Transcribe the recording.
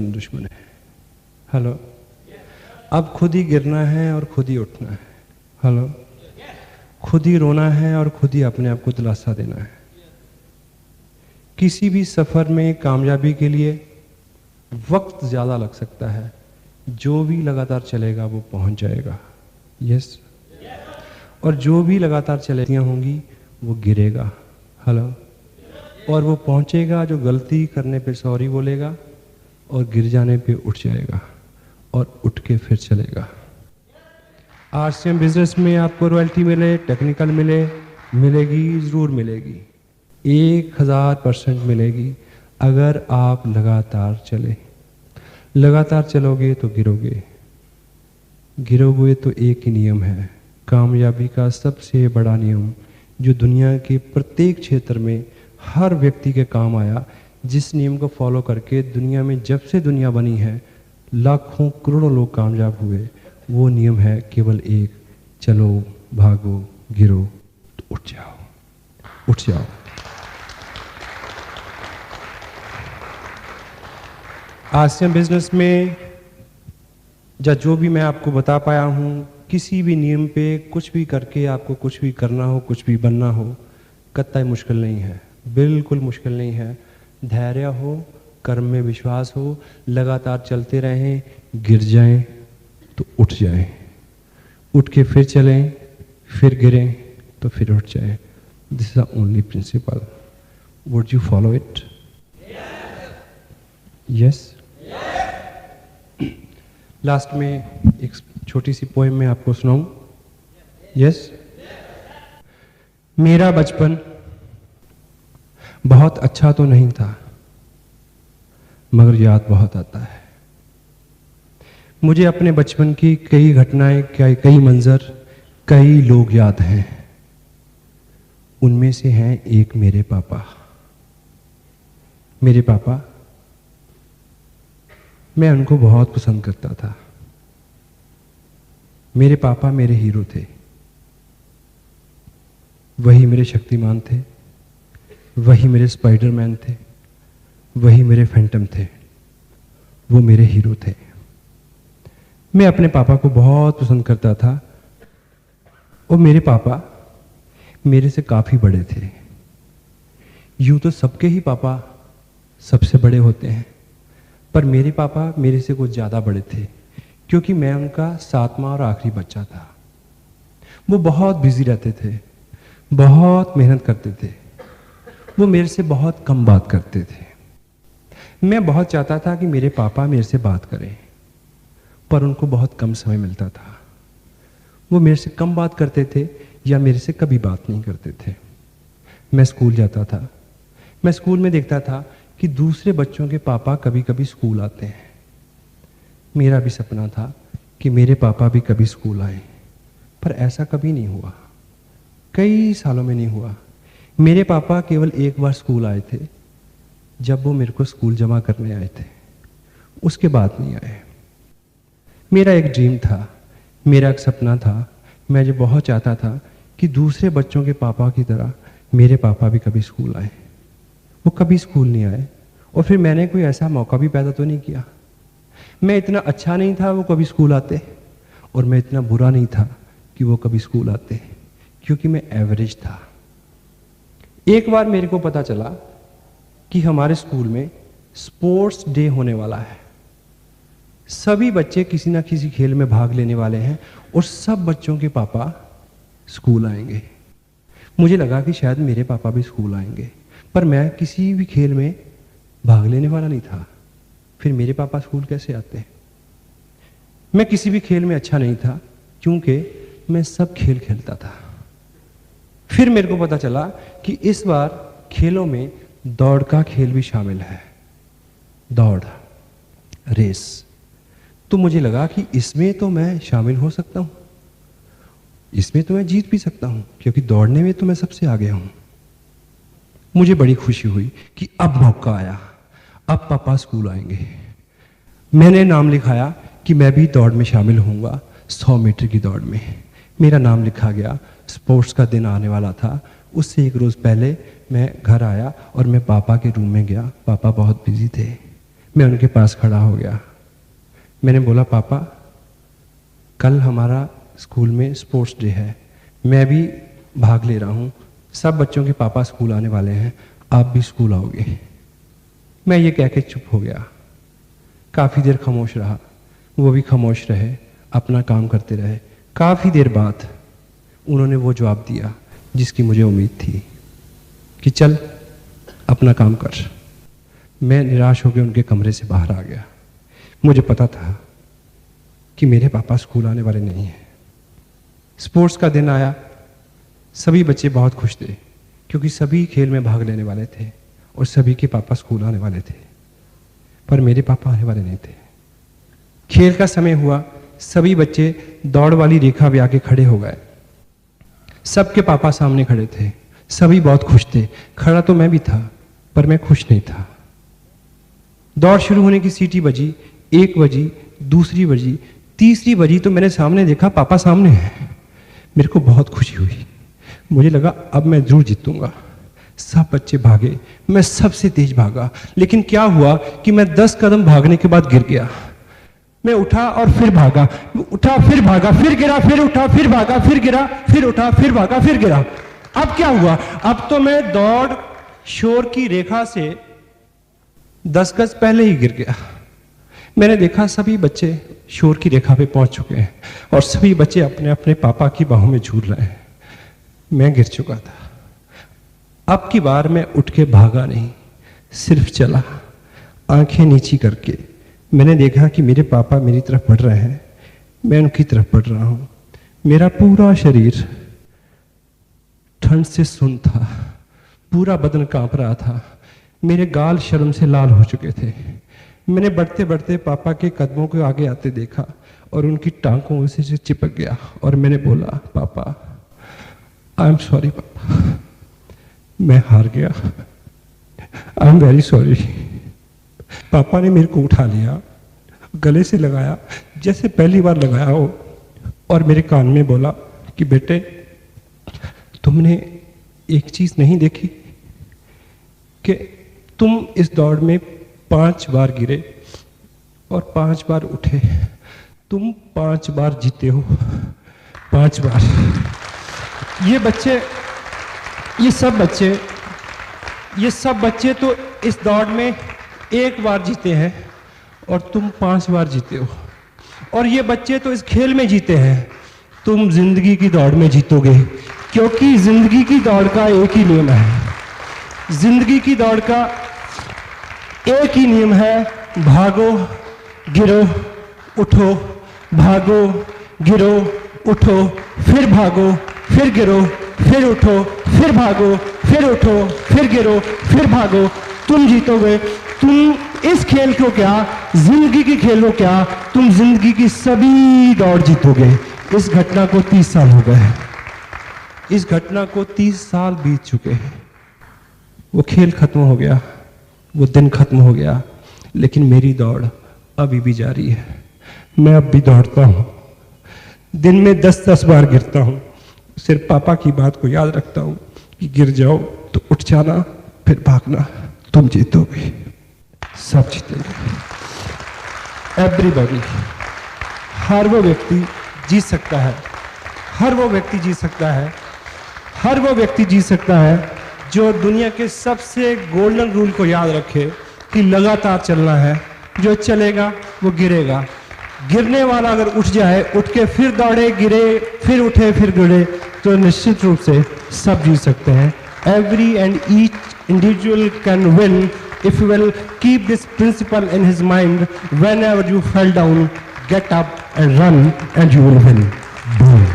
अपने दुश्मन है। हेलो, अब खुद ही गिरना है और खुद ही उठना है। हेलो, खुद ही रोना है और खुद ही अपने आप को दिलासा देना है। किसी भी सफ़र में कामयाबी के लिए वक्त ज़्यादा लग सकता है, जो भी लगातार चलेगा वो पहुंच जाएगा। यस। और जो भी लगातार चलेतियाँ होंगी वो गिरेगा। हेलो, और वो पहुंचेगा जो गलती करने पे सॉरी बोलेगा और गिर जाने पे उठ जाएगा और उठ के फिर चलेगा। आरसीएम बिजनेस में आपको रॉयल्टी मिले, टेक्निकल मिले, मिलेगी, ज़रूर मिलेगी, 1000% मिलेगी अगर आप लगातार चले। लगातार चलोगे तो गिरोगे, गिरोगे तो एक ही नियम है, कामयाबी का सबसे बड़ा नियम जो दुनिया के प्रत्येक क्षेत्र में हर व्यक्ति के काम आया, जिस नियम को फॉलो करके दुनिया में जब से दुनिया बनी है लाखों करोड़ों लोग कामयाब हुए, वो नियम है केवल एक, चलो, भागो, गिरो तो उठ जाओ, उठ जाओ। आरसीएम बिजनेस में जो भी मैं आपको बता पाया हूँ, किसी भी नियम पे कुछ भी करके आपको कुछ भी करना हो, कुछ भी बनना हो, कतई मुश्किल नहीं है, बिल्कुल मुश्किल नहीं है। धैर्य हो, कर्म में विश्वास हो, लगातार चलते रहें, गिर जाएं तो उठ जाएं, उठ के फिर चलें, फिर गिरें तो फिर उठ जाएं। This is the only principle. Would you follow it? Yes. Last में एक छोटी सी पोएम मैं आपको सुनाऊं। यस। मेरा बचपन बहुत अच्छा तो नहीं था, मगर याद बहुत आता है। मुझे अपने बचपन की कई घटनाएं, कई मंजर, कई लोग याद हैं। उनमें से हैं एक मेरे पापा। मेरे पापा, मैं उनको बहुत पसंद करता था। मेरे पापा मेरे हीरो थे, वही मेरे शक्तिमान थे, वही मेरे स्पाइडरमैन थे, वही मेरे फैंटम थे, वो मेरे हीरो थे। मैं अपने पापा को बहुत पसंद करता था और मेरे पापा मेरे से काफ़ी बड़े थे। यूँ तो सबके ही पापा सबसे बड़े होते हैं, पर मेरे पापा मेरे से कुछ ज़्यादा बड़े थे, क्योंकि मैं उनका 7वां और आखिरी बच्चा था। वो बहुत बिजी रहते थे, बहुत मेहनत करते थे, वो मेरे से बहुत कम बात करते थे। मैं बहुत चाहता था कि मेरे पापा मेरे से बात करें, पर उनको बहुत कम समय मिलता था। वो मेरे से कम बात करते थे या मेरे से कभी बात नहीं करते थे। मैं स्कूल जाता था, मैं स्कूल में देखता था कि दूसरे बच्चों के पापा कभी कभी स्कूल आते हैं। मेरा भी सपना था कि मेरे पापा भी कभी स्कूल आए, पर ऐसा कभी नहीं हुआ, कई सालों में नहीं हुआ। मेरे पापा केवल एक बार स्कूल आए थे, जब वो मेरे को स्कूल जमा करने आए थे, उसके बाद नहीं आए। मेरा एक ड्रीम था, मेरा एक सपना था, मैं जो बहुत चाहता था कि दूसरे बच्चों के पापा की तरह मेरे पापा भी कभी स्कूल आए। वो कभी स्कूल नहीं आए, और फिर मैंने कोई ऐसा मौका भी पैदा तो नहीं किया। मैं इतना अच्छा नहीं था वो कभी स्कूल आते, और मैं इतना बुरा नहीं था कि वो कभी स्कूल आते, क्योंकि मैं एवरेज था। एक बार मेरे को पता चला कि हमारे स्कूल में स्पोर्ट्स डे होने वाला है। सभी बच्चे किसी ना किसी खेल में भाग लेने वाले हैं और सब बच्चों के पापा स्कूल आएंगे। मुझे लगा कि शायद मेरे पापा भी स्कूल आएंगे, पर मैं किसी भी खेल में भाग लेने वाला नहीं था। फिर मेरे पापा स्कूल कैसे आते? मैं किसी भी खेल में अच्छा नहीं था, क्योंकि मैं सब खेल खेलता था। फिर मेरे को पता चला कि इस बार खेलों में दौड़ का खेल भी शामिल है, दौड़, रेस। तो मुझे लगा कि इसमें तो मैं शामिल हो सकता हूं, इसमें तो मैं जीत भी सकता हूं, क्योंकि दौड़ने में तो मैं सबसे आगे हूं। मुझे बड़ी खुशी हुई कि अब मौका आया, अब पापा स्कूल आएंगे। मैंने नाम लिखाया कि मैं भी दौड़ में शामिल होऊंगा, 100 मीटर की दौड़ में। मेरा नाम लिखा गया। स्पोर्ट्स का दिन आने वाला था। उससे एक रोज़ पहले मैं घर आया और मैं पापा के रूम में गया। पापा बहुत बिजी थे। मैं उनके पास खड़ा हो गया। मैंने बोला, पापा कल हमारा स्कूल में स्पोर्ट्स डे है, मैं भी भाग ले रहा हूँ, सब बच्चों के पापा स्कूल आने वाले हैं, आप भी स्कूल आओगे। मैं ये कह के चुप हो गया। काफ़ी देर खामोश रहा, वो भी खामोश रहे, अपना काम करते रहे। काफ़ी देर बाद उन्होंने वो जवाब दिया जिसकी मुझे उम्मीद थी कि चल अपना काम कर। मैं निराश होकर उनके कमरे से बाहर आ गया। मुझे पता था कि मेरे पापा स्कूल आने वाले नहीं हैं। स्पोर्ट्स का दिन आया, सभी बच्चे बहुत खुश थे क्योंकि सभी खेल में भाग लेने वाले थे और सभी के पापा स्कूल आने वाले थे, पर मेरे पापा आने वाले नहीं थे। खेल का समय हुआ, सभी बच्चे दौड़ वाली रेखा पे आके खड़े हो गए। सबके पापा सामने खड़े थे, सभी बहुत खुश थे। खड़ा तो मैं भी था, पर मैं खुश नहीं था। दौड़ शुरू होने की सीटी बजी, 1 बजी, दूसरी बजी, तीसरी बजी तो मैंने सामने देखा पापा सामने हैं। मेरे को बहुत खुशी हुई, मुझे लगा अब मैं जरूर जीतूंगा। सब बच्चे भागे, मैं सबसे तेज भागा, लेकिन क्या हुआ कि मैं 10 कदम भागने के बाद गिर गया। मैं उठा और फिर भागा, उठा फिर भागा, फिर गिरा, फिर उठा, फिर भागा, फिर गिरा, फिर उठा, फिर भागा, फिर गिरा। अब क्या हुआ? अब तो मैं दौड़ शोर की रेखा से 10 गज पहले ही गिर गया। मैंने देखा सभी बच्चे शोर की रेखा पे पहुंच चुके हैं और सभी बच्चे अपने अपने पापा की बाहों में झूल रहे हैं। मैं गिर चुका था। अब की बार मैं उठ के भागा नहीं, सिर्फ चला, आंखें नीची करके। मैंने देखा कि मेरे पापा मेरी तरफ बढ़ रहे हैं, मैं उनकी तरफ बढ़ रहा हूं। मेरा पूरा शरीर ठंड से सुन्न था, पूरा बदन कांप रहा था, मेरे गाल शर्म से लाल हो चुके थे। मैंने बढ़ते बढ़ते पापा के कदमों को आगे आते देखा और उनकी टांगों से चिपक गया और मैंने बोला, पापा आई एम सॉरी पापा, मैं हार गया, आई एम वेरी सॉरी। पापा ने मेरे को उठा लिया, गले से लगाया जैसे पहली बार लगाया हो और मेरे कान में बोला कि बेटे तुमने एक चीज नहीं देखी कि तुम इस दौड़ में 5 बार गिरे और 5 बार उठे, तुम 5 बार जीते हो, 5 बार। ये सब बच्चे तो इस दौड़ में 1 बार जीते हैं और तुम 5 बार जीते हो। और ये बच्चे तो इस खेल में जीते हैं, तुम जिंदगी की दौड़ में जीतोगे, क्योंकि जिंदगी की दौड़ का एक ही नियम है। जिंदगी की दौड़ का एक ही नियम है, भागो गिरो उठो, भागो गिरो उठो, फिर भागो, फिर गिरो, फिर उठो, फिर भागो, फिर उठो, फिर गिरो, फिर भागो। तुम जीतोगे। तुम इस खेल को क्या, जिंदगी की खेल को क्या, तुम जिंदगी की सभी दौड़ जीतोगे। इस घटना को 30 साल हो गए, इस घटना को 30 साल बीत चुके हैं। वो खेल खत्म हो गया, वो दिन खत्म हो गया, लेकिन मेरी दौड़ अभी भी जारी है। मैं अब भी दौड़ता हूं, दिन में 10-10 बार गिरता हूं, सिर्फ पापा की बात को याद रखता हूं कि गिर जाओ तो उठ जाना, फिर भागना, तुम जीतोगे, सब जीतेंगे। एवरीबॉडी, हर वो व्यक्ति जीत सकता है, हर वो व्यक्ति जीत सकता है, हर वो व्यक्ति जीत सकता है जो दुनिया के सबसे गोल्डन रूल को याद रखे कि लगातार चलना है। जो चलेगा वो गिरेगा। गिरने वाला अगर उठ जाए, उठ के फिर दौड़े, गिरे, फिर उठे, फिर गिरे, तो निश्चित रूप से सब जीत सकते हैं। Every and each individual can win if you will keep this principle in his mind. Whenever you fall down, get up and run and you will win. Boom.